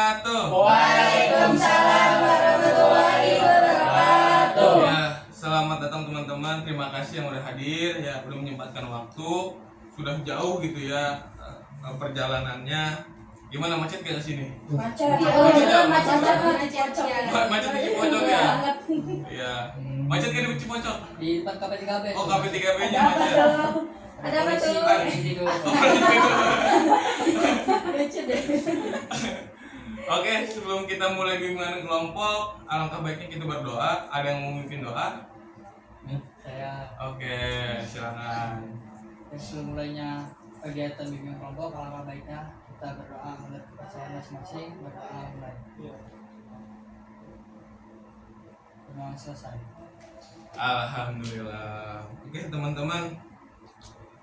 wabarakatuh. Waalaikumsalam warahmatullahi wabarakatuh. Ya, selamat datang teman-teman. Terima kasih yang udah hadir ya, udah menyempatkan waktu. Sudah jauh gitu ya perjalanannya. Gimana, macet gak kesini? Macet Macet di Cipocok ya? Iya. Macet kan di Cipocok? Di depan KP3B. Oh, KP3B-nya macet. Ada apa tuh? Lucu deh. Oke, sebelum kita mulai bimbingan kelompok, alangkah baiknya kita berdoa. Ada yang mau memimpin doa? Saya Oke, silakan. sebelum mulainya kegiatan bimbingan kelompok, alangkah baiknya kita berdoa menurut kepercayaan masing-masing. Berdoa mulai. Memang selesai. Alhamdulillah. Oke, teman-teman.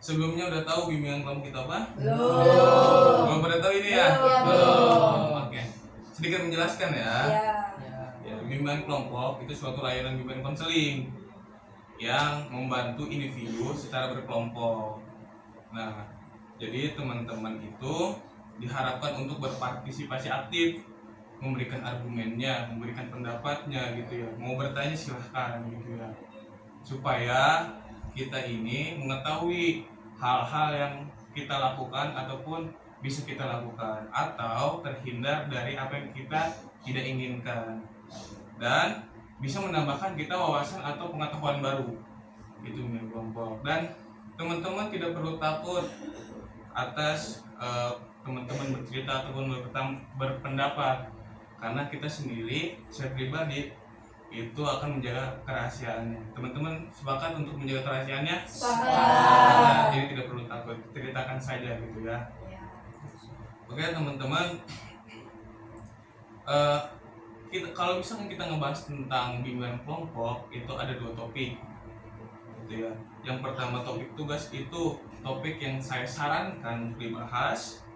Sebelumnya udah tahu bimbingan kelompok kita apa? Belum pada tahu ini ya? Belum. Oke. Sedikit menjelaskan ya. Ya, Bimbingan kelompok itu suatu layanan bimbingan konseling yang membantu individu secara berkelompok. Nah, jadi teman-teman itu diharapkan untuk berpartisipasi aktif, memberikan argumennya, memberikan pendapatnya gitu ya. Mau bertanya silahkan gitu ya. Supaya kita ini mengetahui hal-hal yang kita lakukan ataupun bisa kita lakukan atau terhindar dari apa yang kita tidak inginkan, dan bisa menambahkan kita wawasan atau pengetahuan baru itu bimbingan kelompok. Dan teman-teman tidak perlu takut atas teman-teman bercerita ataupun berpendapat, karena kita sendiri, saya pribadi itu akan menjaga kerahasiaannya. Teman-teman sepakat untuk menjaga kerahasiaannya? Nah, jadi tidak perlu takut, ceritakan saja gitu ya. Oke teman-teman, kalau misalnya kita ngebahas tentang bimbingan kelompok, itu ada dua topik gitu ya. Yang pertama topik tugas, itu topik yang saya sarankan untuk dibahas.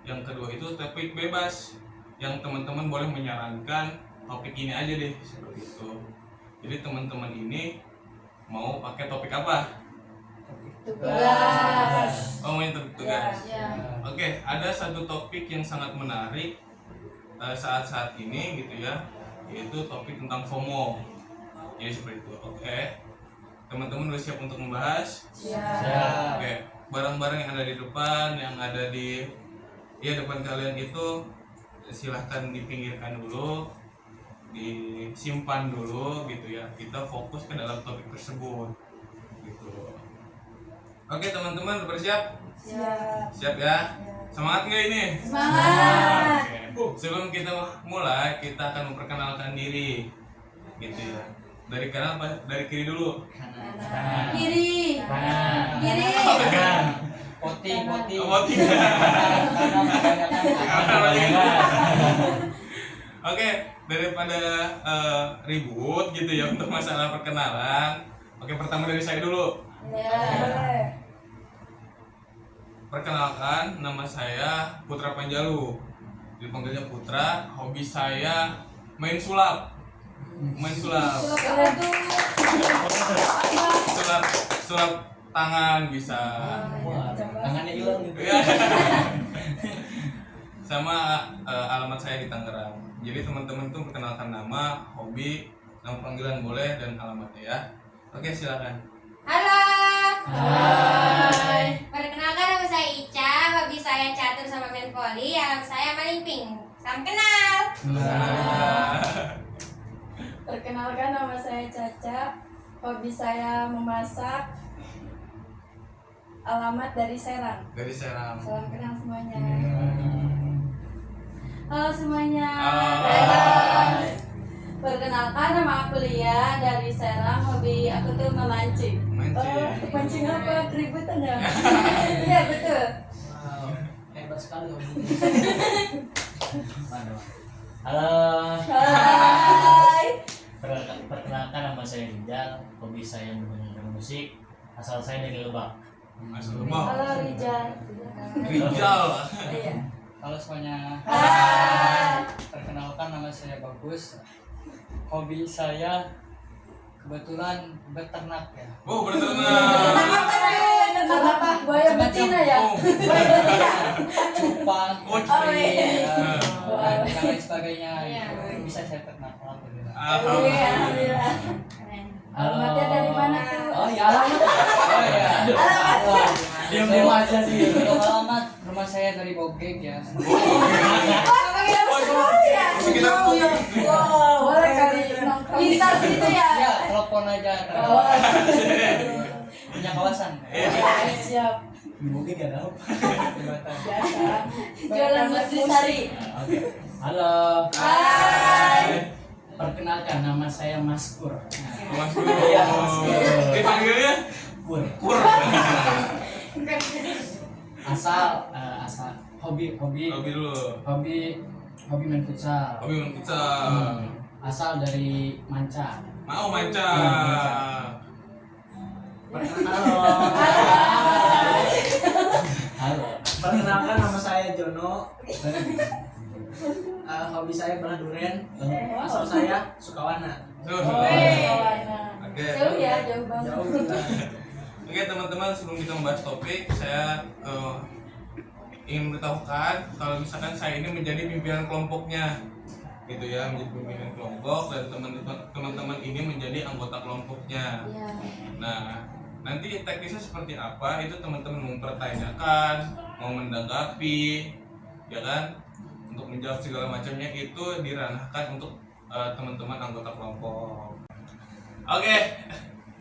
Yang kedua itu topik bebas, yang teman-teman boleh menyarankan topik ini aja deh, seperti itu. Jadi teman-teman ini mau pakai topik apa? Tugas. Oh, main topik tugas. Ya. Oke, ada satu topik yang sangat menarik saat-saat ini gitu ya, yaitu topik tentang FOMO. Jadi seperti itu. Oke, teman-teman udah siap untuk membahas? Ya. Oke, barang-barang yang ada di depan, yang ada di depan kalian itu silahkan dipinggirkan dulu, disimpan dulu gitu ya. Kita fokus ke dalam topik tersebut gitu. Oke teman-teman, bersiap? Siap ya? Semangat nggak ini? Semangat. Oke. Sebelum kita mulai, kita akan memperkenalkan diri gitu ya. Dari kanan apa? Dari kiri dulu? kanan. Kiri. Kanan. Kiri. Poti. Oh, tidak. Oke, daripada ribut gitu ya untuk masalah perkenalan. Oke, pertama dari saya dulu. Ya. Perkenalkan, nama saya Putra Panjalu. Dipanggilnya Putra. Hobi saya main sulap. Sulap tangan bisa. Tangannya hilang gitu. Ya. Sama alamat saya di Tangerang. Jadi teman-teman tuh perkenalkan nama, hobi, nama panggilan boleh, dan alamatnya ya. Oke, silakan. Halo. Hai. Perkenalkan, nama saya Ica. Hobi saya catur sama main voli. Alam saya malimping. Salam kenal. Perkenalkan, nama saya Caca. Hobi saya memasak. Alamat dari Serang. Dari Serang. Salam kenal semuanya. Halo semuanya. Hai. Perkenalkan, nama aku Lia dari Serang. Hobi aku tuh memancing. Mancing. Mancing apa? Keributan ya? Iya betul. Wow, hebat sekali hobinya. Halo. Hai. Perkenalkan, nama saya Rijal. Hobi saya mendengarkan musik. Asal saya dari Lebak. Masuk rumah. Halo Rijal. Rijal. Iya. Halo semuanya. Hai. Perkenalkan, nama saya Bagus. Hobi saya kebetulan beternak ya. Oh, berenang. Tentang apa? Buaya betina ya? Oh. Buaya betina. Cupang, Oh, putri, iya. dan yang lain lain sebagainya Iya. itu bisa saya ternak alhamdulillah. Alhamdulillah. Keren. Alamatnya dari mana tuh? Oh ya alamat. Oh ya. Alamat. Diam aja sih. Untuk alamat rumah saya dari Bogeg ya. Sekitar Wow, boleh kali nongkrong di situ ya. Ya, telepon aja. Oh, Punya kawasan. siap. Di Bogor gak ada apa. Biasa. Jualan Nutrisari. Oke. Halo. Hai. Perkenalkan nama saya Mas Pur. Mas Bro. Iya, Mas Bro. Dipanggilnya Pur. Pur. Asal hobi Hobi dulu. main futsal. Hobi main futsal. Asal dari Manca. Mau manca. Halo. Perkenalkan nama saya Jono. Hobi saya belah durian. Asal saya Sukawana. Oke. Jauh ya, jauh banget. Jauh juga. Oke teman-teman, sebelum kita membahas topik, saya ingin beritahukan kalau misalkan saya ini menjadi pimpinan kelompoknya, gitu ya, menjadi pimpinan kelompok dan teman-teman ini menjadi anggota kelompoknya. Iya. Nah, nanti teknisnya seperti apa itu teman-teman mempertanyakan, mau menanggapi, ya kan, untuk menjawab segala macamnya itu diranahkan untuk teman-teman anggota kelompok. Oke,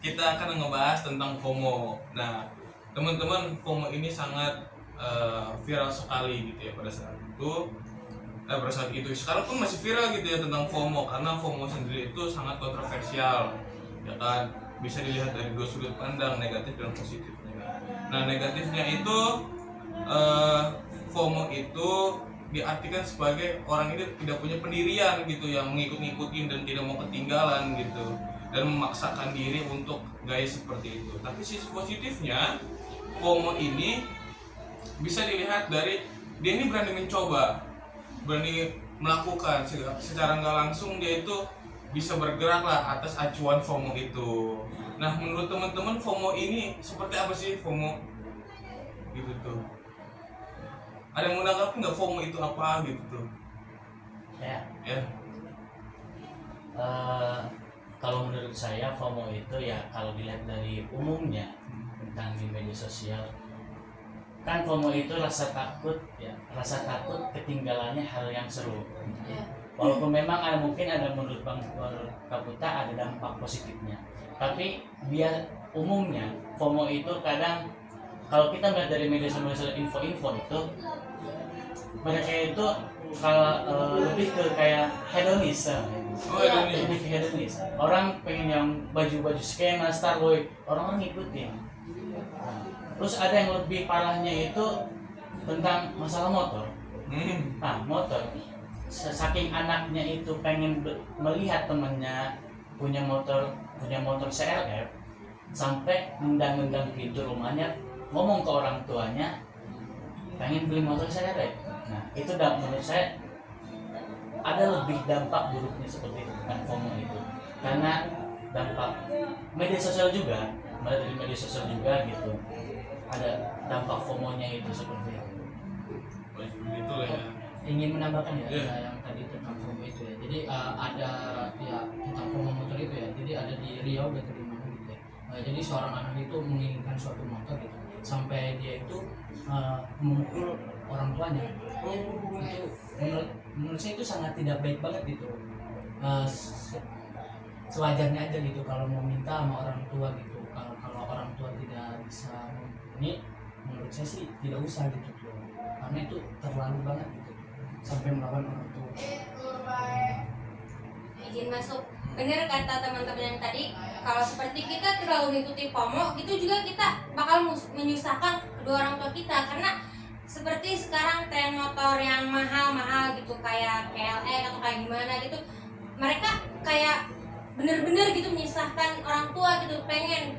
kita akan ngebahas tentang FOMO. Nah, teman-teman, FOMO ini sangat viral sekali gitu ya pada saat itu. Pada saat itu sekarang pun masih viral gitu ya tentang FOMO, karena FOMO sendiri itu sangat kontroversial, ya kan, bisa dilihat dari dua sudut pandang, negatif dan positifnya. Nah, negatifnya itu FOMO itu diartikan sebagai orang ini tidak punya pendirian gitu, yang mengikut-ngikutin dan tidak mau ketinggalan gitu, dan memaksakan diri untuk gaya seperti itu. Tapi sisi positifnya, FOMO ini bisa dilihat dari dia ini berani mencoba, berani melakukan secara nggak langsung, dia itu bisa bergerak lah atas acuan FOMO itu. Nah, menurut teman-teman FOMO ini seperti apa sih FOMO? Gitu tuh. Ada yang menanggapi nggak FOMO itu apa gitu tuh? Ya. Ya. Kalau menurut saya FOMO itu ya kalau dilihat dari umumnya tentang di media sosial, kan FOMO itu rasa takut ketinggalannya hal yang seru. Iya. Walaupun memang mungkin ada menurut Bang Kaputa ada dampak positifnya, tapi biar umumnya FOMO itu kadang kalau kita melihat dari media sosial info-info itu, mereka itu kalau lebih ke kayak hedonis. Oh, hedonis. Lebih ke hedonis. Orang pengen yang baju-baju skena, Starboy, orang-orang ngikutin. Nah, terus ada yang lebih parahnya itu tentang masalah motor. Nah, motor. Saking anaknya itu pengen melihat temennya punya motor CRF, sampai nendang-nendang pintu rumahnya, ngomong ke orang tuanya pengen beli motor CRF. Nah, itu menurut saya ada lebih dampak buruknya seperti itu dengan FOMO itu, karena dampak media sosial juga, mulai dari media sosial juga gitu, ada dampak FOMO-nya itu seperti itu. Begitu lah ya. Ingin menambahkan ya Iya. yang tadi tentang FOMO itu ya. Jadi ada ya tentang FOMO motor itu ya. Jadi ada di Riau atau di mana gitu ya. Jadi seorang anak itu menginginkan suatu motor gitu, sampai dia itu memukul orang tuanya. Itu menurut saya itu sangat tidak baik banget gitu. Sewajarnya aja gitu kalau mau minta sama orang tua gitu. Kalau orang tua tidak bisa ini, menurut saya sih tidak usah gitu tuh. Karena itu terlalu banget gitu, sampai melawan orang tua. Izin masuk. Bener kata teman-teman yang tadi, kalau seperti kita terlalu mengikuti FOMO, itu juga kita bakal menyusahkan kedua orang tua kita. Karena seperti sekarang tren motor yang mahal-mahal gitu, kayak KLX atau kayak gimana gitu, mereka kayak bener-bener gitu menyusahkan orang tua gitu, pengen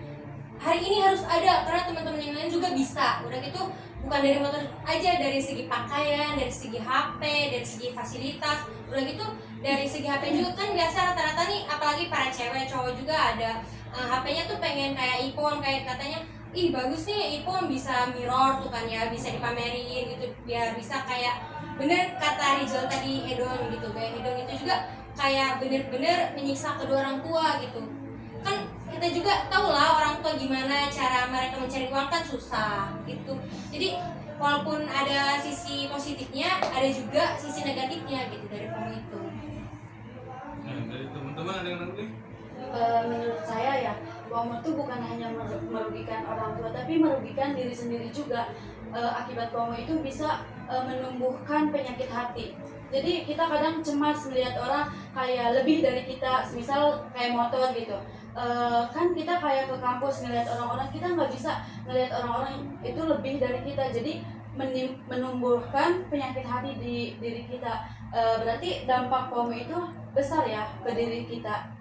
hari ini harus ada karena teman-teman yang lain juga bisa. Udah gitu bukan dari motor aja, dari segi pakaian, dari segi HP, dari segi fasilitas. Udah gitu dari segi HP juga kan biasa rata-rata nih, apalagi para cewek, cowok juga ada HP-nya tuh pengen kayak iPhone, kayak katanya ih bagus nih iPhone, bisa mirror tuh kan ya, bisa dipamerin gitu, biar bisa kayak bener kata Rizal tadi, hedon gitu. Kayak hedon itu juga kayak bener-bener menyiksa kedua orang tua gitu. Kan kita juga tahu lah orang tua gimana cara mereka mencari uang, kan susah gitu. Jadi walaupun ada sisi positifnya, ada juga sisi negatifnya gitu dari FOMO itu. Nah, dari teman-teman ada yang nanti? Menurut saya ya, FOMO itu bukan hanya merugikan orang tua, tapi merugikan diri sendiri juga. Akibat FOMO itu bisa menumbuhkan penyakit hati. Jadi kita kadang cemas melihat orang kayak lebih dari kita, misal kayak motor gitu. Kan kita kayak ke kampus ngelihat orang-orang, kita nggak bisa ngelihat orang-orang itu lebih dari kita. Jadi menumbuhkan penyakit hati di diri kita. Berarti dampak FOMO itu besar ya ke diri kita.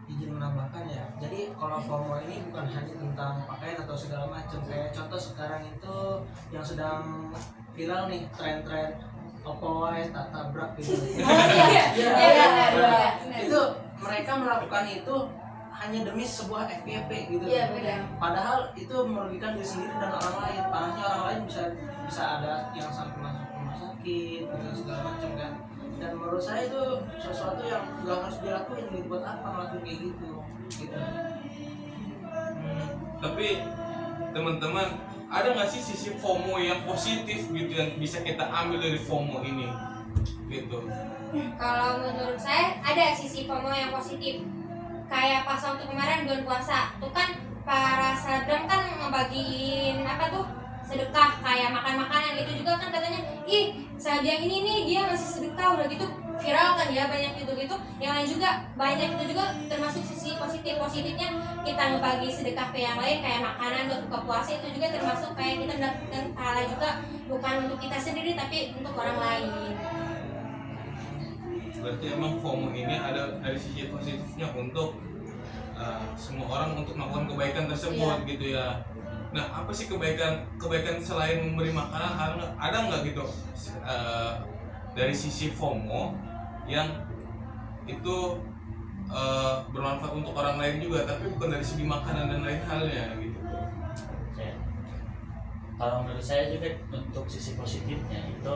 Izin menambahkan ya, jadi kalau FOMO ini bukan hanya tentang pakaian atau segala macam. Kayak contoh sekarang itu yang sedang viral nih, tren-tren Oppo White, Tata Brak gitu. Iya. Itu mereka melakukan itu hanya demi sebuah FYP gitu. Iya, benar. Padahal itu merugikan diri sendiri dan orang lain. Parahnya orang lain bisa ada yang sampai masuk rumah sakit gitu segala macam kan. Dan menurut saya itu sesuatu yang nggak harus dilakuin gitu. Buat apa ngelakuin kayak gitu? Tapi teman-teman, ada nggak sih sisi FOMO yang positif gitu yang bisa kita ambil dari FOMO ini gitu? Kalau menurut saya ada sisi FOMO yang positif. Kayak pas waktu kemarin bulan puasa, tuh kan para selebgram kan ngebagiin apa tuh sedekah, kayak makan makanan itu juga kan katanya, ih seleb yang ini nih dia ngasih sedekah, udah gitu viral kan ya, banyak gitu. Yang lain juga banyak, itu juga termasuk sisi positifnya kita ngebagi sedekah ke yang lain, kayak makanan buat buka puasa, itu juga termasuk kayak kita mendapatkan pahala juga, bukan untuk kita sendiri tapi untuk orang lain. Berarti emang FOMO ini ada dari sisi positifnya untuk semua orang untuk melakukan kebaikan tersebut gitu ya. Nah, apa sih kebaikan selain memberi makanan, ada nggak gitu dari sisi FOMO yang itu bermanfaat untuk orang lain juga, tapi bukan dari segi makanan dan lain halnya gitu? Kalau menurut saya juga untuk sisi positifnya itu,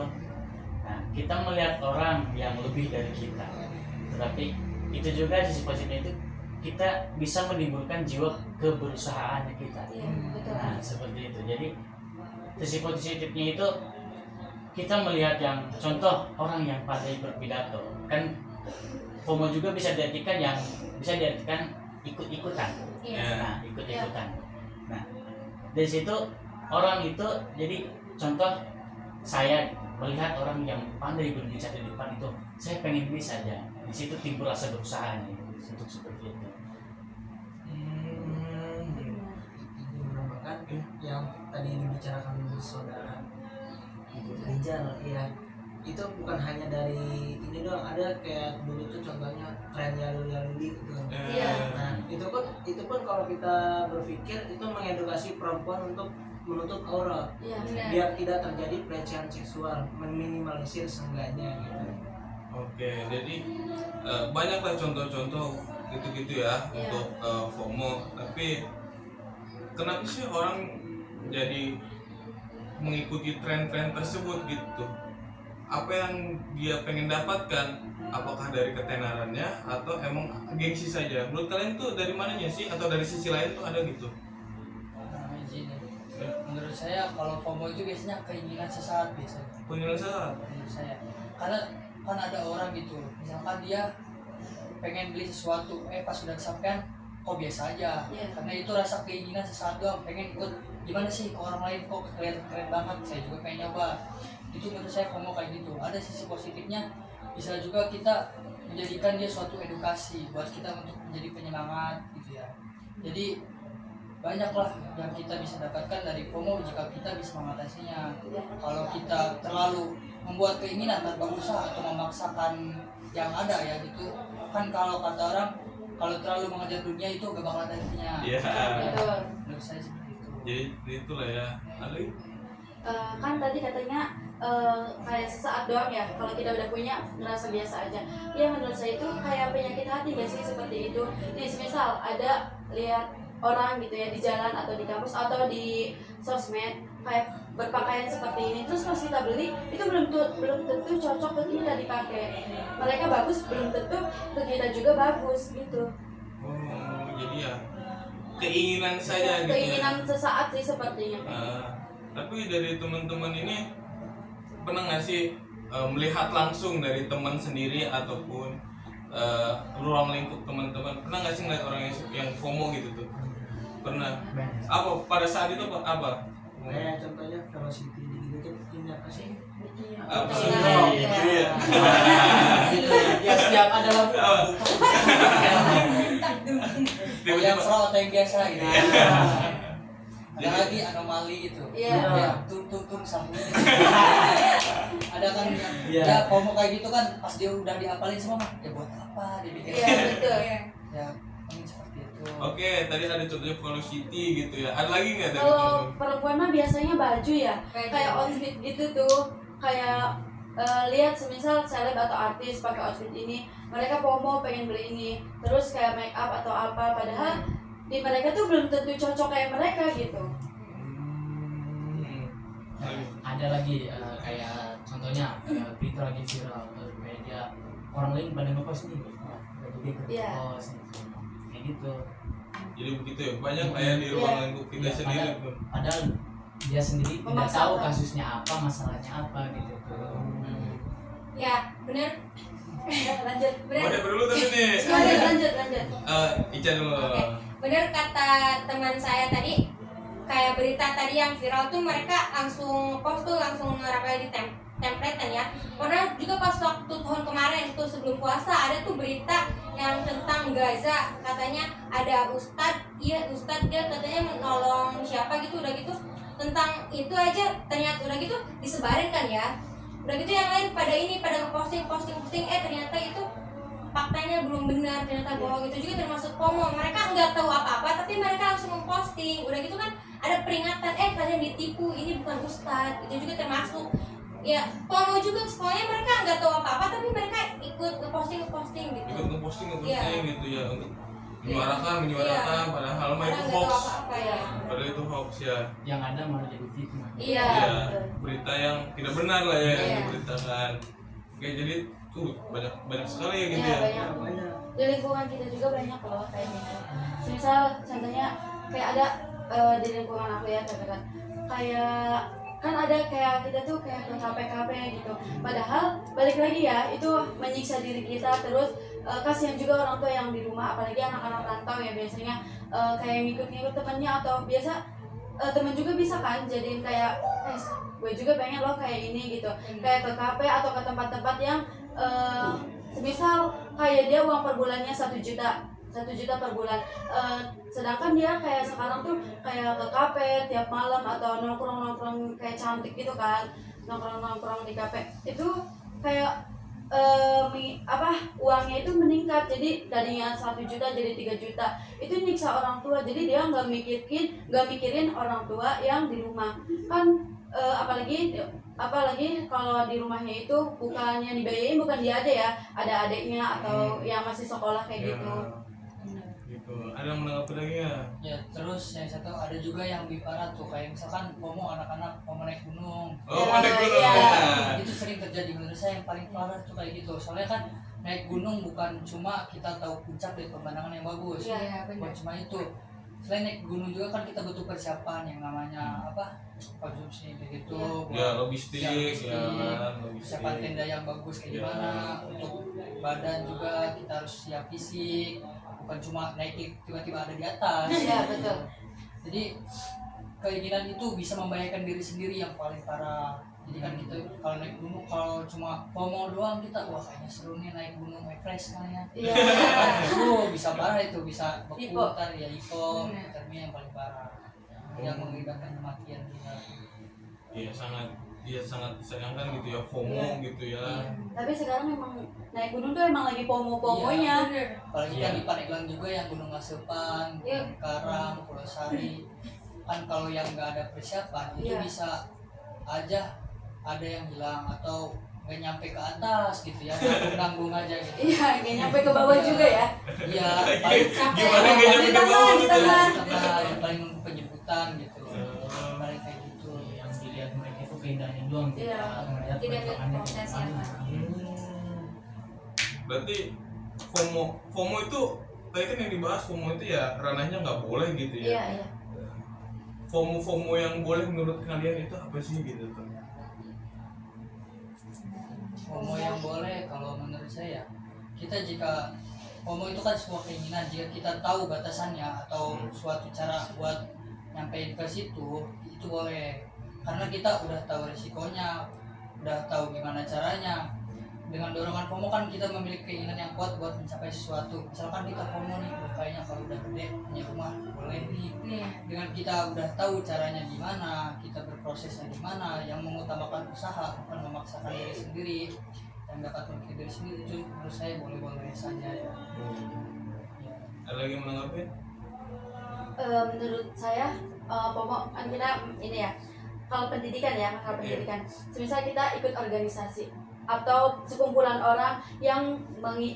nah, kita melihat orang yang lebih dari kita, tetapi itu juga sisi positifnya itu kita bisa menimbulkan jiwa keberusahaan kita. Iya, betul. Nah, seperti itu. Jadi sisi positifnya itu kita melihat yang contoh orang yang pandai berpidato, kan FOMO juga bisa diartikan ikut-ikutan. Iya. Nah, ikut-ikutan. Nah, dari situ orang itu jadi contoh, saya melihat orang yang pandai berbicara di depan itu, saya pengen bisa aja. Di situ timbul rasa berusahanya untuk seperti itu. Menambahkan yang tadi dibicarakan saudara Rizal ya, itu bukan hanya dari ini doang, ada kayak dulu tuh contohnya tren Yaluli gitu. Nah itu pun kalau kita berpikir itu mengedukasi perempuan untuk menutup aurat, Iya. biar tidak terjadi pelecehan seksual, meminimalisir seenggaknya gitu. Oke, jadi banyaklah contoh-contoh gitu-gitu ya untuk FOMO. Tapi kenapa sih orang jadi mengikuti tren-tren tersebut gitu? Apa yang dia pengen dapatkan? Apakah dari ketenarannya atau emang gengsi saja? Menurut kalian tuh dari mananya sih? Atau dari sisi lain tuh ada gitu? Izin ya. Menurut saya kalau FOMO itu biasanya keinginan sesaat biasanya. Pengiran salah. Menurut saya, karena kan ada orang gitu, misalkan dia pengen beli sesuatu, pas sudah kesampaian kok biasa aja, karena itu rasa keinginan sesaat doang, pengen ikut gimana sih ke orang lain kok keren banget, saya juga pengen nyoba. Itu menurut saya FOMO kayak gitu. Ada sisi positifnya, bisa juga kita menjadikan dia suatu edukasi buat kita untuk menjadi penyemangat gitu ya. Jadi banyaklah yang kita bisa dapatkan dari FOMO jika kita bisa mengatasinya. Kalau kita terlalu membuat keinginan tanpa usaha atau memaksakan yang ada ya gitu, kan kalau kata orang, kalau terlalu mengejar dunia itu gak bakal ada intinya. Iya. Betul. Menurut saya seperti itu. Jadi itulah ya. Ada Kan tadi katanya kayak sesaat doang ya, kalau kita udah punya ngerasa biasa aja. Ya menurut saya itu kayak penyakit hati gak sih seperti itu. Nih misal ada lihat orang gitu ya di jalan atau di kampus atau di sosmed, kayak berpakaian seperti ini, terus pas kita beli itu belum tentu cocok ke kita dipakai. Mereka bagus belum tentu ke kita juga bagus gitu. Oh, jadi ya keinginan saja gitu. Keinginan sesaat sih sepertinya. Tapi dari teman-teman ini pernah nggak sih melihat langsung dari teman sendiri ataupun ruang lingkup teman-teman, pernah nggak sih ngeliat orang yang FOMO gitu tuh? Pernah. Apa pada saat itu apa? Kayak contohnya velocity gitu kan, ini apa sih? Apa Iya. sih? Gitu ya. Ya setiap ada lagu yang Tiba-tiba pro atau yang biasa gitu. Ada lagi anomali gitu. Iya. Ya, tung sambung. Ada kan yang Iya. ya FOMO kayak gitu kan pas dia udah dihafalin semua mah, ya buat apa dia bikin. Iya betul. Ya, ini seperti itu. Oke, tadi ada contohnya velocity gitu ya. Ada lagi nggak dari Kalau teman-teman? perempuan mah biasanya baju ya, Baju. kayak outfit gitu tuh, kayak lihat semisal seleb atau artis pakai outfit ini, mereka FOMO pengen beli ini, terus kayak make up atau apa, padahal di mereka tuh belum tentu cocok kayak mereka gitu. Ada lagi kayak contohnya berita lagi viral kayak dia orang lain pada ngepost nih, baju dia Iya. ngepost gitu. Kayak gitu. Jadi begitu ya, banyak lah ya di ruang Iya. lingkup kita Iya, sendiri pun. Padahal dia sendiri tidak Memaksakan. tahu kasusnya apa, masalahnya apa gitu tuh. Ya bener. Lanjut. Udah dulu tapi nih. Lanjut. Ica dulu. Oke. Bener kata teman saya tadi, kayak berita tadi yang viral tuh mereka langsung post tuh langsung ngerapel di templatean ya. Karena juga pas waktu tahun kemarin tuh sebelum puasa ada tuh berita yang tentang Gaza, katanya ada ustadz dia katanya menolong siapa gitu, udah gitu tentang itu aja ternyata udah gitu disebarin kan ya. Udah gitu yang lain pada ngeposting ternyata itu faktanya belum benar, ternyata bohong. Itu juga termasuk FOMO. Mereka nggak tahu apa-apa tapi mereka langsung memposting. Udah gitu kan ada peringatan, kalian ditipu, ini bukan ustadz. Itu juga termasuk ya FOMO juga. Soalnya mereka nggak tahu apa-apa tapi mereka ikut ngeposting gitu. Ikut ngeposting Iya. gitu ya untuk menyuarakan padahal mah itu Mereka nggak tahu hoax. apa-apa ya. Padahal itu hoax ya. Yang ada malah jadi fitnah. Iya. Ya, Betul. berita yang tidak benar lah ya yang Iya. diberitakan. Oke, jadi tuh banyak sekali ya gitu Iya, ya. banyak. Di lingkungan kita juga banyak loh kayak gitu. Misal contohnya kayak ada di lingkungan aku ya katakan kayak kan ada kayak kita tuh kayak ke KP gitu. Padahal balik lagi ya itu menyiksa diri kita, terus kasihan juga orang tua yang di rumah, apalagi anak-anak rantau ya biasanya kayak ngikut-ngikut temannya atau biasa temen juga bisa kan jadiin kayak gue juga pengen loh kayak ini gitu, kayak ke KP atau ke tempat-tempat yang semisal kayak dia uang per bulannya 1 juta per bulan, sedangkan dia kayak sekarang tuh kayak ke kafe tiap malam atau nongkrong kayak cantik gitu kan, nongkrong di kafe itu kayak uangnya itu meningkat, jadi tadinya 1 juta jadi 3 juta. Itu nyiksa orang tua, jadi dia nggak mikirin orang tua yang di rumah kan. Apalagi kalau di rumahnya itu bukannya dibayarin, bukan dia aja ya, ada adiknya atau yang masih sekolah kayak gitu. Gitu. Ada yang menanggapi lagi ya? Ya terus yang satu ada juga yang lebih parah tuh kayak misalkan FOMO anak-anak FOMO naik gunung. Oh, naik gunung. Iya. Ya. Itu sering terjadi menurut saya. Yang paling parah tuh kayak gitu. Soalnya kan naik gunung bukan cuma kita tahu puncak dan pemandangan yang bagus. Iya, Bukan cuma itu. Selain naik gunung juga kan kita butuh persiapan yang namanya konsumsi begitu. Ya, logistik, logistik, ya kan, logistik. persiapan tenda yang bagus kayak Iya. gimana. Untuk badan juga kita harus siap fisik. Bukan cuma naik tiba-tiba ada di atas. Iya betul. Jadi keinginan itu bisa membahayakan diri sendiri yang paling parah. Jadi kan kita kalau naik gunung, kalau cuma FOMO doang kita wah kayaknya seru nih naik gunung refresh kayaknya. Iya. Bisa parah itu, bisa Hipo. berputar ya hipo, hipotermia yang paling parah. Yang mengakibatkan kematian kita. Iya sangat disayangkan gitu ya, FOMO gitu ya. Tapi sekarang memang naik gunung tuh emang lagi pomonya. Apalagi kan di Pandeglang juga yang Gunung Asepan, Iya. Gunung Karang, Pulau Sari. Kan kalau yang nggak ada persiapan itu Iya. bisa aja ada yang hilang atau nggak nyampe ke atas gitu ya, nanggung aja gitu. Iya, kayak nyampe ke bawah juga ya. Iya, paling Gimana nggak nyampe ke bawah Di gitu? tengah. yang paling nunggu penjemputan gitu. Paling kayak gitu. Yang dilihat sepedanya doang, Iya. ngeliat Tidak lihat perkembangannya prosesnya. gimana. Berarti FOMO itu tadi kan yang dibahas, FOMO itu ya ranahnya nggak boleh gitu ya. Iya, iya. FOMO yang boleh menurut kalian itu apa sih gitu tuh? FOMO yang boleh kalau menurut saya, kita jika FOMO itu kan sebuah keinginan, jika kita tahu batasannya atau suatu cara buat nyampein ke situ, itu boleh. Karena kita udah tahu resikonya, udah tahu gimana caranya. Dengan dorongan FOMO kan kita memiliki keinginan yang kuat buat mencapai sesuatu. Misalkan kita FOMO nih, kayaknya kalau udah gede punya rumah boleh nih. Iya. Dengan kita udah tahu caranya gimana, kita berprosesnya gimana, yang mengutamakan usaha bukan memaksakan diri sendiri, yang dapat memiliki diri sendiri, itu menurut saya boleh-boleh saja ya. Ada lagi yang menanggapi? Menurut saya pokok kan kita ini ya, kalau pendidikan ya, masalah pendidikan, semisal kita ikut organisasi atau sekumpulan orang yang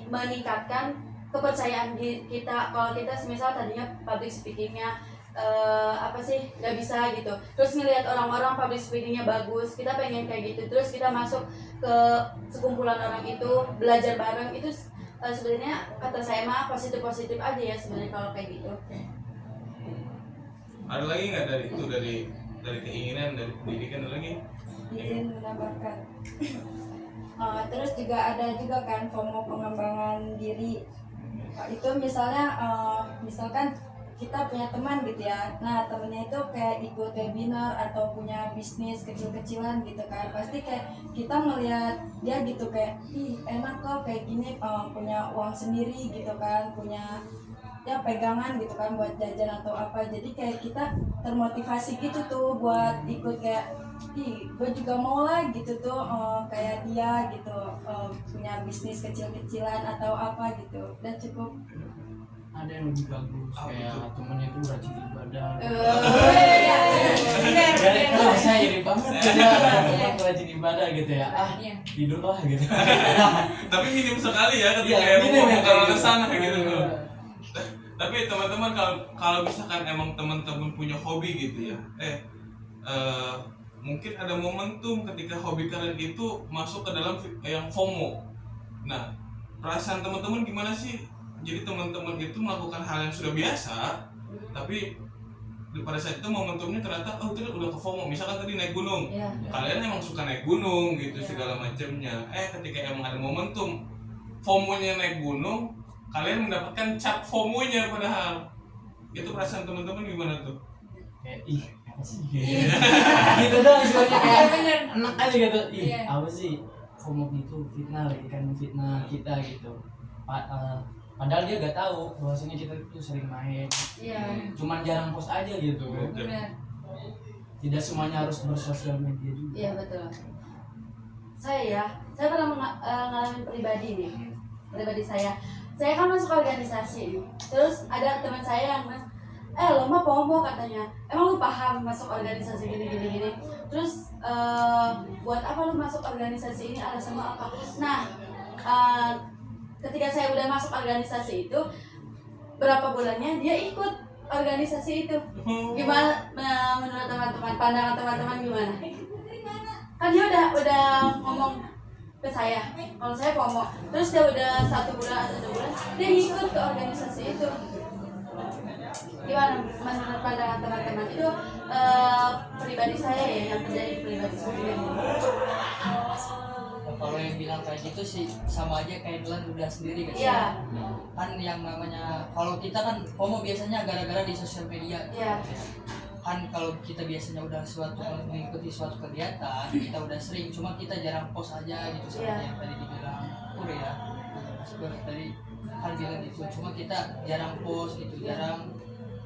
meningkatkan kepercayaan diri kita. Kalau kita semisal tadinya public speakingnya apa sih nggak bisa gitu, terus ngelihat orang-orang public speakingnya bagus, kita pengen kayak gitu, terus kita masuk ke sekumpulan orang itu, belajar bareng, itu sebenarnya kata saya mah positif aja ya sebenarnya kalau kayak gitu. Ada lagi nggak dari itu, dari keinginan, dari pendidikan, ada lagi? Izin menambahkan. Terus juga ada juga kan FOMO pengembangan diri. Itu misalnya misalkan kita punya teman gitu ya, nah temennya itu kayak ikut webinar atau punya bisnis kecil-kecilan gitu kan, pasti kayak kita melihat dia gitu kayak, ih enak kok kayak gini, punya uang sendiri gitu kan, punya ya pegangan gitu kan buat jajan atau apa, jadi kayak kita termotivasi gitu tuh buat ikut kayak, ih gue juga mau lah gitu tuh kayak dia gitu, punya bisnis kecil-kecilan atau apa gitu, dan cukup. Ada yang lebih bagus, kayak temennya itu rajin ibadah. Benar. Saya jadi banget teman rajin ibadah gitu ya. Tidur lah gitu. Tapi minim sekali ya ketika Iya, minim ya, kalau kayak ke sana gitu. gitu loh. Tapi teman-teman kalau misalkan emang teman-teman punya hobi gitu ya, mungkin ada momentum ketika hobi kalian itu masuk ke dalam yang FOMO. Nah, perasaan teman-teman gimana sih? Jadi teman-teman itu melakukan hal yang sudah biasa, tapi pada saat itu momentumnya ternyata itu udah ke FOMO. Misalkan tadi naik gunung, kalian emang suka naik gunung gitu segala macamnya. Ketika emang ada momentum FOMO-nya naik gunung, kalian mendapatkan cap FOMO-nya, padahal itu perasaan teman-teman gimana tuh? Kayak ih apa sih gitu doang sebenarnya, kayak Bener. enak aja gitu. Ih Iya. apa sih FOMO itu, fitnah lagi kan, fitnah kita gitu. Padahal dia gak tahu bahwasanya kita itu sering main, cuman jarang post aja gitu. Benar. Tidak semuanya harus bersosial media juga. Iya betul. Saya pernah ngalamin pribadi nih, pribadi saya kan masuk organisasi nih. Terus ada teman saya yang lo mah FOMO katanya, emang lu paham masuk organisasi gini. Terus buat apa lu masuk organisasi ini, alasan apa? Nah ketika saya udah masuk organisasi itu, berapa bulannya dia ikut organisasi itu. Gimana menurut teman-teman, pandangan teman-teman gimana? Kan dia udah ngomong ke saya kalau saya FOMO, terus dia udah 1 bulan atau 2 bulan dia ikut ke organisasi itu. Gimana menurut pandangan teman-teman itu? Pribadi saya ya, yang terjadi di pribadi saya. Kalau yang bilang kayak gitu sih sama aja kayak Dilan udah sendiri guys. Iya. Kan yang namanya kalau kita kan FOMO biasanya gara-gara di sosial media. Iya. Kan kalau kita biasanya udah mengikuti suatu kegiatan, kita udah sering, cuma kita jarang post aja gitu seperti yang tadi dibilang Pur ya. Seperti tadi kan bilang gitu, cuma kita jarang post gitu, jarang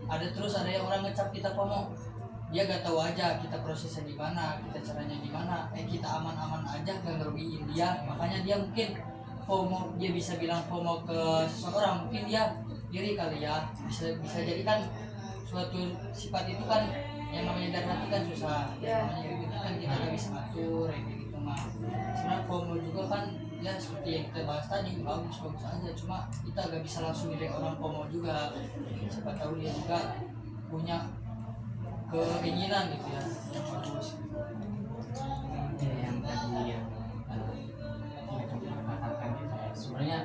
ada, terus ada yang orang ngecap kita FOMO. Dia gak tahu aja kita prosesnya gimana, kita caranya gimana, kita aman-aman aja gak ngerugiin dia, makanya dia mungkin FOMO, dia bisa bilang FOMO ke seseorang, mungkin dia diri kali ya, bisa jadi kan suatu sifat itu kan yang namanya dari hati kan susah, yang namanya itu kan kita gak bisa atur kayak gitu mah. Sebenarnya FOMO juga kan ya seperti yang kita bahas tadi, bagus aja, cuma kita gak bisa langsung nilai orang FOMO juga, siapa tahu dia juga punya keinginan gitu ya yang bagus. tadi yang tidak katakan gitu ya, sebenarnya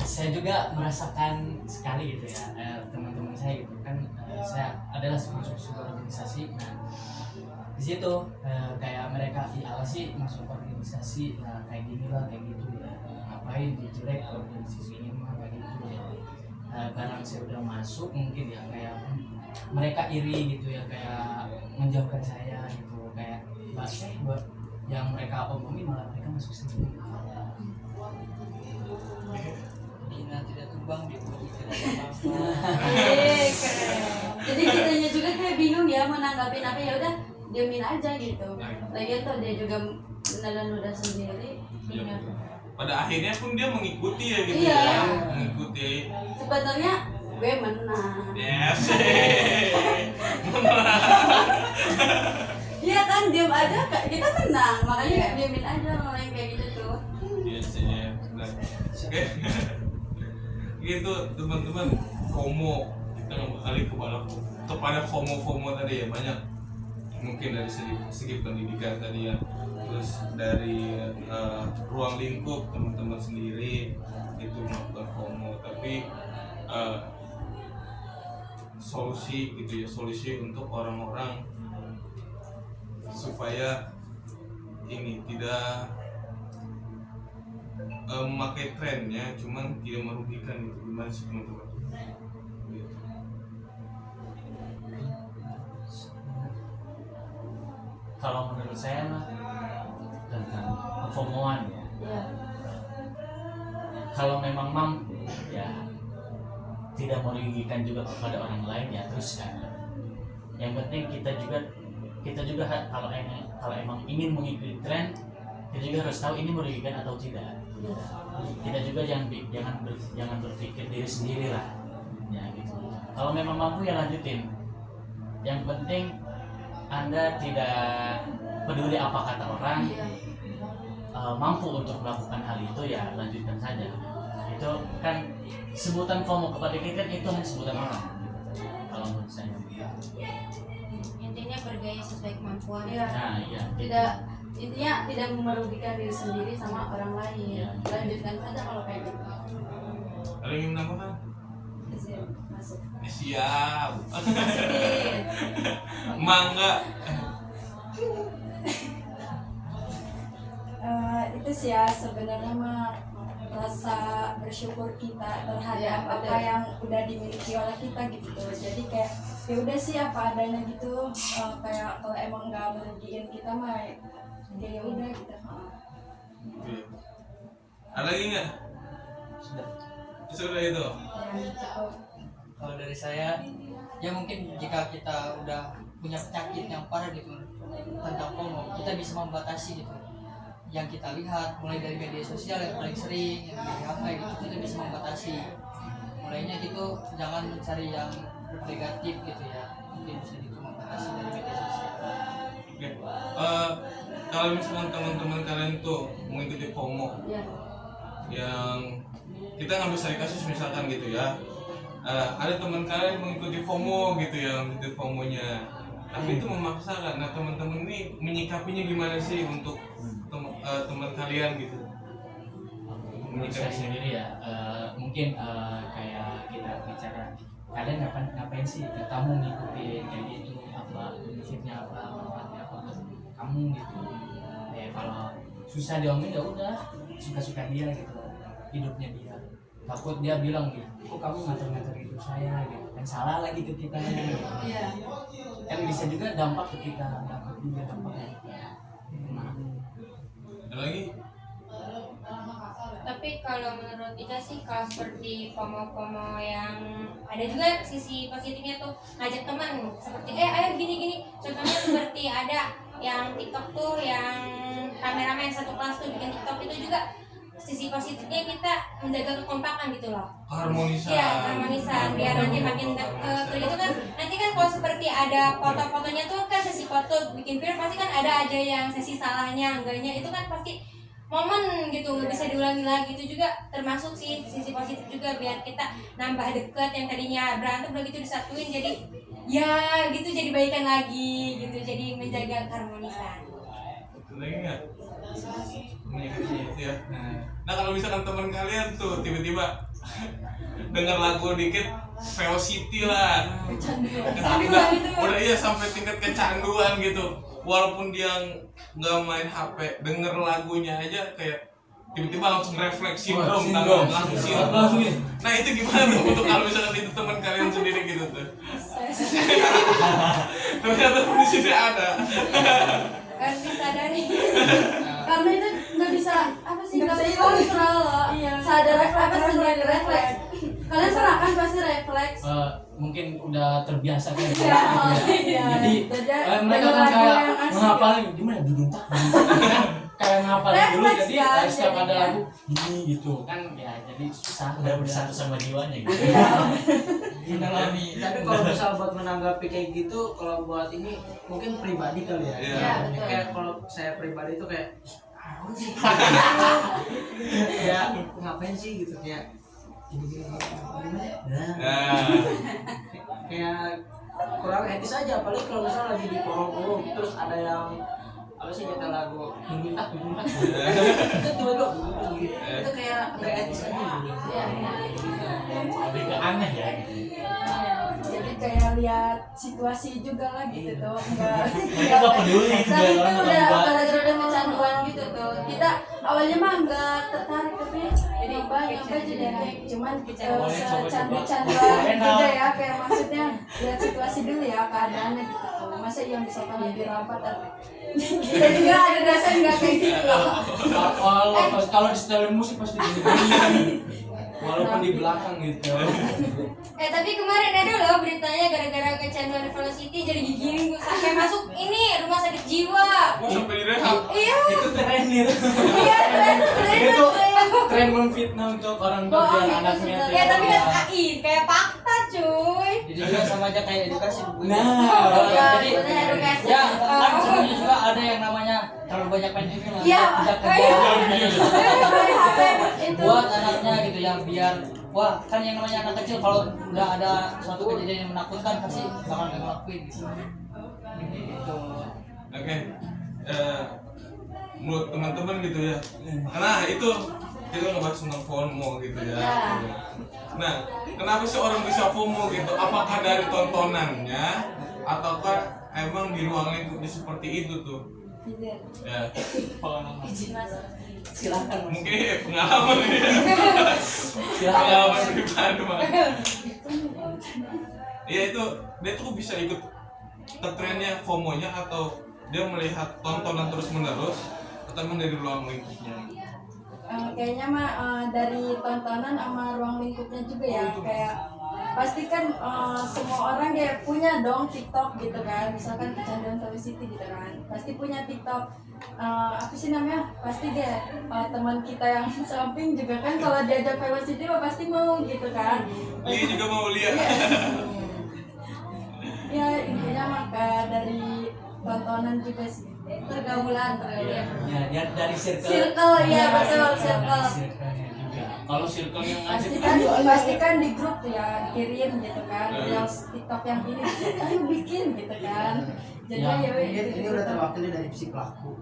saya juga merasakan sekali gitu ya, teman-teman saya gitu kan, saya adalah sebuah organisasi. Nah di situ kayak mereka apa sih masuk organisasi, nah kayak gini lah kayak gitu ya, ngapain dijelek organisasi ini mah kayak gitu ya. Barang saya udah masuk mungkin ya kayak mereka iri gitu ya, kayak menjauhkan saya gitu, kayak buat yang mereka omongin malah mereka masuk sendiri. Bina tidak tumbang dipuji tidak apa-apa. Keren. Jadi kitanya juga kayak bingung ya mau nanggapin apa, ya udah diamin aja gitu. Lagian tuh dia juga beneran udah sendiri. Iya. Pada akhirnya pun dia mengikuti ya gitu Iya. ya, mengikuti. Sebenarnya gue menang. Yes. Iya kan, diam aja kita menang, makanya diamin aja orang yang kayak gitu tuh. Iya sih ya. Nah, oke. Gitu teman-teman, FOMO kita kembali kepada FOMO tadi ya, banyak mungkin dari segi pendidikan tadi ya, terus dari ruang lingkup teman-teman sendiri itu melakukan FOMO, tapi solusi gitu ya, solusi untuk orang-orang supaya ini tidak memakai trennya, cuman tidak merugikan gitu, gimana sih teman-teman? Gitu. Kalau menurut saya mah tentang kefomoan ya. Iya. Kalau memang mampu ya tidak merugikan juga kepada orang lain ya teruskan. Yang penting kita juga kalau emang ingin mengikuti tren, kita juga harus tahu ini merugikan atau tidak. Kita juga jangan berpikir diri sendiri lah. Ya gitu. Kalau memang mampu ya lanjutin. Yang penting Anda tidak peduli apa kata orang, mampu untuk melakukan hal itu ya lanjutkan saja. Itu kan sebutan FOMO kepada kita kan itu hanya sebutan orang. Kalau menurut saya. Intinya bergaya sesuai kemampuan. Iya. Nah, iya. Tidak, intinya tidak merugikan diri sendiri sama orang lain. Iya. Lanjutkan saja kalau kayak gitu. Ada yang ingin menambahkan? Masuk. Siap. Masukin. Mangga. Itu sih ya sebenarnya mah rasa bersyukur kita terhadap Ya, apa betul. yang udah dimiliki oleh kita gitu. Jadi kayak ya udah sih apa adanya gitu. Kayak kalau emang nggak merugikan kita mah ya udah gitu. Iya. Ada lagi nggak? Sudah itu. Ya cukup. Kalau dari saya, ya mungkin jika kita udah punya penyakit yang parah gitu tentang FOMO, kita bisa membatasi gitu. Yang kita lihat mulai dari media sosial yang paling sering, yang dari HP gitu, kita bisa membatasi. Mulainya gitu, jangan mencari yang negatif gitu ya. Mungkin bisa gitu membatasi dari media sosial. Oke. Kalau misalkan teman-teman kalian tuh mengikuti FOMO, Ya. yang kita ngambil sari kasus misalkan gitu ya, ada teman kalian mengikuti FOMO gitu ya, mengikuti FOMO-nya, tapi itu memaksakan. Nah teman-teman ini menyikapinya gimana sih untuk teman kalian gitu? Menurut saya sendiri ya mungkin kayak kita bicara kalian ngapain sih kamu ngikutin kayak gitu, apa benefitnya apa, manfaatnya apa buat kamu gitu. Ya kalau susah diomongin ya udah suka-suka dia gitu, hidupnya dia. Takut dia bilang gitu, kok kamu ngatur-ngatur hidup saya gitu, kan salah lagi ke kita gitu. Iya. Kan bisa juga dampak ke kita, dampaknya. Nah, Ada lagi? Tapi kalau menurut kita sih, kalau seperti FOMO-FOMO yang ada juga sisi positifnya tuh, ngajak teman seperti ayo gini-gini. Contohnya seperti ada yang TikTok tuh, yang rame-rame satu kelas tuh bikin TikTok, itu juga sisi positifnya kita menjaga kekompakan gitu loh. Harmonisan. Iya, harmonisan biar nanti makin deket. Itu kan nanti kan kalau seperti ada foto-fotonya tuh kan sesi foto bikin film pasti kan ada aja yang sesi salahnya, enggaknya itu kan pasti momen gitu, nggak bisa diulangi lagi. Itu juga termasuk sih sisi positif juga, biar kita nambah deket, yang tadinya berantem udah gitu disatuin jadi ya gitu, jadi baikan lagi gitu, jadi menjaga keharmonisan. lagi nggak? Menyakitinya itu ya. Nah kalau misalkan teman kalian tuh tiba-tiba dengar lagu dikit Velocity lah, udah iya sampai tingkat kecanduan gitu. Walaupun dia nggak main HP, denger lagunya aja kayak tiba-tiba langsung refleks sindrom, langsung sindrom. Nah itu gimana tuh untuk kalau misalkan itu teman kalian sendiri gitu tuh? Ternyata di sini ada. Kan disadari. Karena itu nggak bisa apa sih, nggak bisa kontrol loh. Iya. Sadar apa sendiri refleks. Kalian pernah kan pasti refleks. Mungkin udah terbiasa kan Iya, iya. jadi mereka kan lagu kayak yang asik. menghafalin gimana duduk kayak menghafalin dulu, Refleks jadi kan, setiap ada jadinya. lagu gini gitu kan ya, jadi susah Udah bersatu sama jiwanya gitu. mendalami. Tapi kalau misal buat menanggapi kayak gitu, kalau buat ini mungkin pribadi kali ya. Iya. Iya, betul. Kayak kalau saya pribadi itu kayak apa sih? Ya ngapain sih gitu kayak gini-gini. Nah, Kayak kurang etis aja, apalagi kalau misalnya lagi di forum terus ada yang apa sih nyetel lagu minta itu tiba-tiba itu kayak nggak etis aja gitu. Iya. Lebih ke aneh ya. Jadi kayak lihat situasi juga lah gitu tuh. Mereka nggak peduli gitu Tapi ya itu orang udah berdua. gara-gara udah kecanduan gitu tuh. Kita awalnya mah nggak tertarik, tapi jadi banyak aja deh kayak cuman secandu-canduan juga ya, kayak maksudnya lihat situasi dulu ya, keadaannya gitu tuh. Masa yang misalkan lebih rapat atau kita juga ada dasar nggak kayak gitu. kalau di setelin musik pasti gini walaupun di belakang gitu. Tapi kemarin ada loh beritanya gara-gara kecanduan Velocity jadi gigin sampai masuk ini rumah sakit jiwa. mau sampai direhab. Iya. Itu keren itu. Iya, keren. Itu tren memfitnah untuk orang tua Bohong biar itu anaknya sebenarnya. Ya tapi kan AI kayak fakta cuy. Jadi juga sama aja kayak edukasi bukunya. Nah, Iya, jadi sebenarnya edukasi. Ya, kan sebenarnya juga ada yang namanya terlalu banyak main TV lah. Iya. Tidak HP itu. buat anaknya gitu ya, biar wah kan yang namanya anak kecil kalau udah ada suatu kejadian yang menakutkan pasti bakal ngelakuin gitu. Gitu. Oke, menurut teman-teman gitu ya. Nah itu kita ngebahas tentang FOMO gitu ya. Ya. Nah, kenapa sih orang bisa FOMO gitu? Apakah dari tontonannya ataukah emang di ruang lingkupnya seperti itu tuh? Ya, Izin mas. silakan. mungkin pengalaman ya. Silakan. Pengalaman pribadi mah. Ya itu dia tuh bisa ikut ke trennya FOMO-nya atau dia melihat tontonan terus menerus atau emang dari ruang lingkupnya? Kayaknya mah dari tontonan sama ruang lingkupnya juga ya, kayak pasti kan semua orang kayak punya dong TikTok gitu kan, misalkan kecanduan Velocity gitu kan, pasti punya TikTok. Apa sih namanya, pasti deh teman kita yang samping juga kan kalau diajak Velocity mah pasti mau gitu kan. Lia juga mau lihat. Ya intinya mah kayak dari tontonan juga sih, Pergaulan. Ya, dari Circle, iya betul, circle. Circle-nya juga. Kalau circle yang ngajak pasti kan di grup ya kirim gitu kan, yang TikTok yang ini ayo bikin gitu kan, jadi ya Ini udah terwakili dari si pelaku.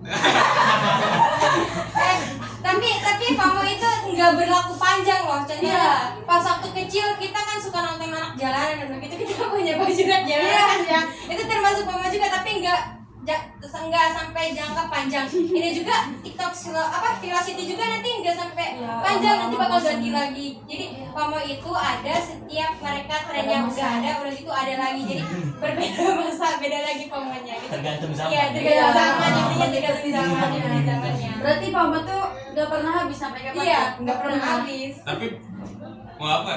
Tapi FOMO itu nggak berlaku panjang loh. Contohnya Iya. pas waktu kecil kita kan suka nonton anak jalanan dan begitu kita punya baju anak jalanan ya. Itu termasuk FOMO juga tapi nggak sampai jangka panjang. Ini juga TikTok Velocity juga nanti nggak sampai Iya, panjang, nanti bakal bosan. ganti lagi. Jadi FOMO itu ada setiap mereka tren yang udah ada itu ada lagi. Jadi berbeda masa, beda lagi FOMO-nya gitu. Tergantung zaman. Iya, tergantung Iya. zaman, intinya tergantung zamannya. Berarti FOMO tuh nggak pernah habis sampai kapan? Iya, nggak pernah habis. Tapi mau apa?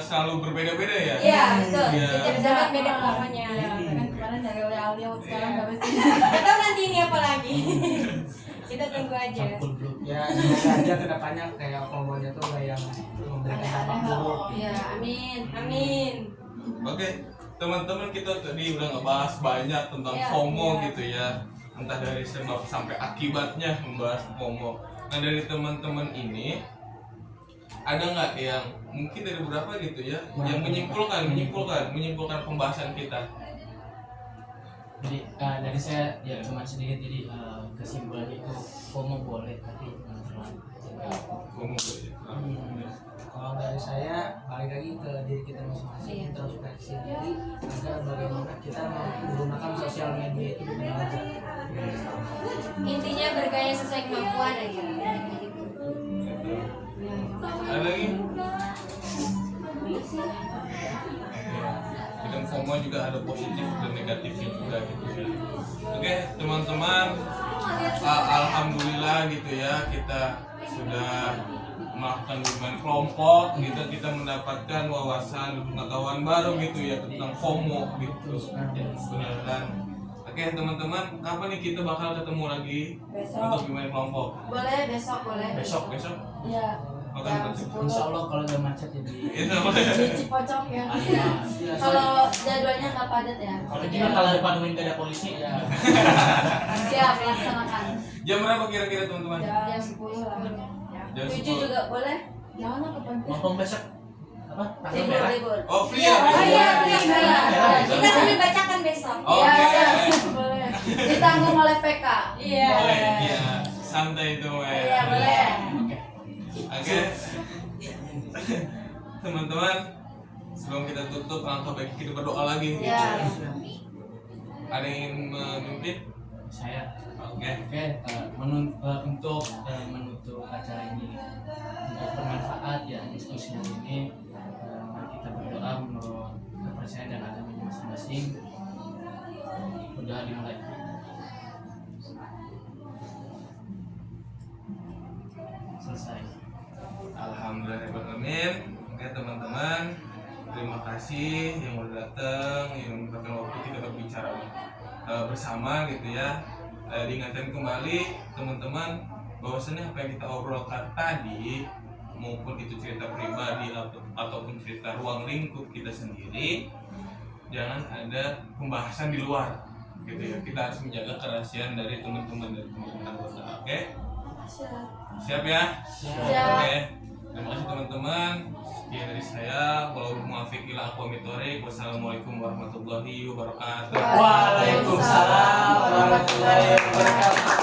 Selalu berbeda-beda ya. Iya, betul. Iya. Setiap zaman beda FOMO-nya. ya kan kemarin dari Alio sekarang nggak pasti. Nggak tahu nanti ini apa lagi. Kita tunggu aja. Ya semoga aja kedepannya kayak FOMO-nya tuh nggak yang memberikan dampak buruk. Iya, amin. Amin. Oke, teman-teman kita tadi udah ngebahas banyak tentang Iya, FOMO gitu ya. Entah dari sebab sampai akibatnya membahas FOMO. Nah dari teman-teman ini ada nggak yang mungkin dari beberapa gitu ya yang menyimpulkan pembahasan kita? Jadi dari saya ya cuma sedikit, jadi kesimpulan itu FOMO boleh tapi jangan terlalu. FOMO boleh. Kalau dari saya balik lagi ke diri kita masing-masing, introspeksi diri agar bagaimana kita menggunakan sosial media itu dengan bijak. Intinya bergaya sesuai kemampuan aja. Ada lagi? Dan FOMO juga ada positif dan negatifnya juga gitu ya. Oke teman-teman, alhamdulillah gitu ya, kita sudah melakukan bimbingan kelompok gitu, kita mendapatkan wawasan pengetahuan baru gitu ya tentang FOMO gitu. Beneran. Oke teman-teman, kapan nih kita bakal ketemu lagi Besok. untuk bimbingan kelompok? Boleh besok boleh. Besok. Iya. Oke, Jam betul. 10. Insya Allah kalau udah macet jadi Itu Di Cipocok ya. Iya. Kalau jadwalnya nggak padat ya. Kalau juga kalau depan window ada polisi ya. Siap laksanakan. jam berapa kira-kira teman-teman? Jam 10 lah. Jam 7 10. juga boleh. Jangan lah kepenting. Ngomong besok apa? Tanggal merah. Libur. Oh free ya? Oh iya, free. Kita sambil bacakan besok. Oke. Iya, boleh. Ditanggung oleh PK. Iya. Boleh, iya. Santai itu, Wei. Iya, boleh. Oke. Teman-teman, sebelum kita tutup, langkah baik kita berdoa lagi. Iya. Ada yang memimpin? Saya Oke. untuk menutup acara ini, untuk bermanfaat ya diskusi hari ini, mari kita berdoa menurut kepercayaan dan agamanya masing-masing. Berdoa dimulai. Selesai. Alhamdulillahirrahmanirrahim. Oke teman-teman, terima kasih yang udah datang, yang menyempatkan waktu kita berbicara bersama gitu ya. Diingatkan kembali teman-teman bahwasannya apa yang kita obrolkan tadi, maupun itu cerita pribadi ataupun cerita ruang lingkup kita sendiri, jangan ada pembahasan di luar gitu ya. Kita harus menjaga kerahasiaan dari teman-teman anggota. Oke? Siap ya? Siap. Oke. Terima kasih teman-teman. Sekian dari saya. Wallahul muwaffiq ila aqwamit thoriq. Wassalamualaikum warahmatullahi wabarakatuh. Waalaikumsalam warahmatullahi wabarakatuh.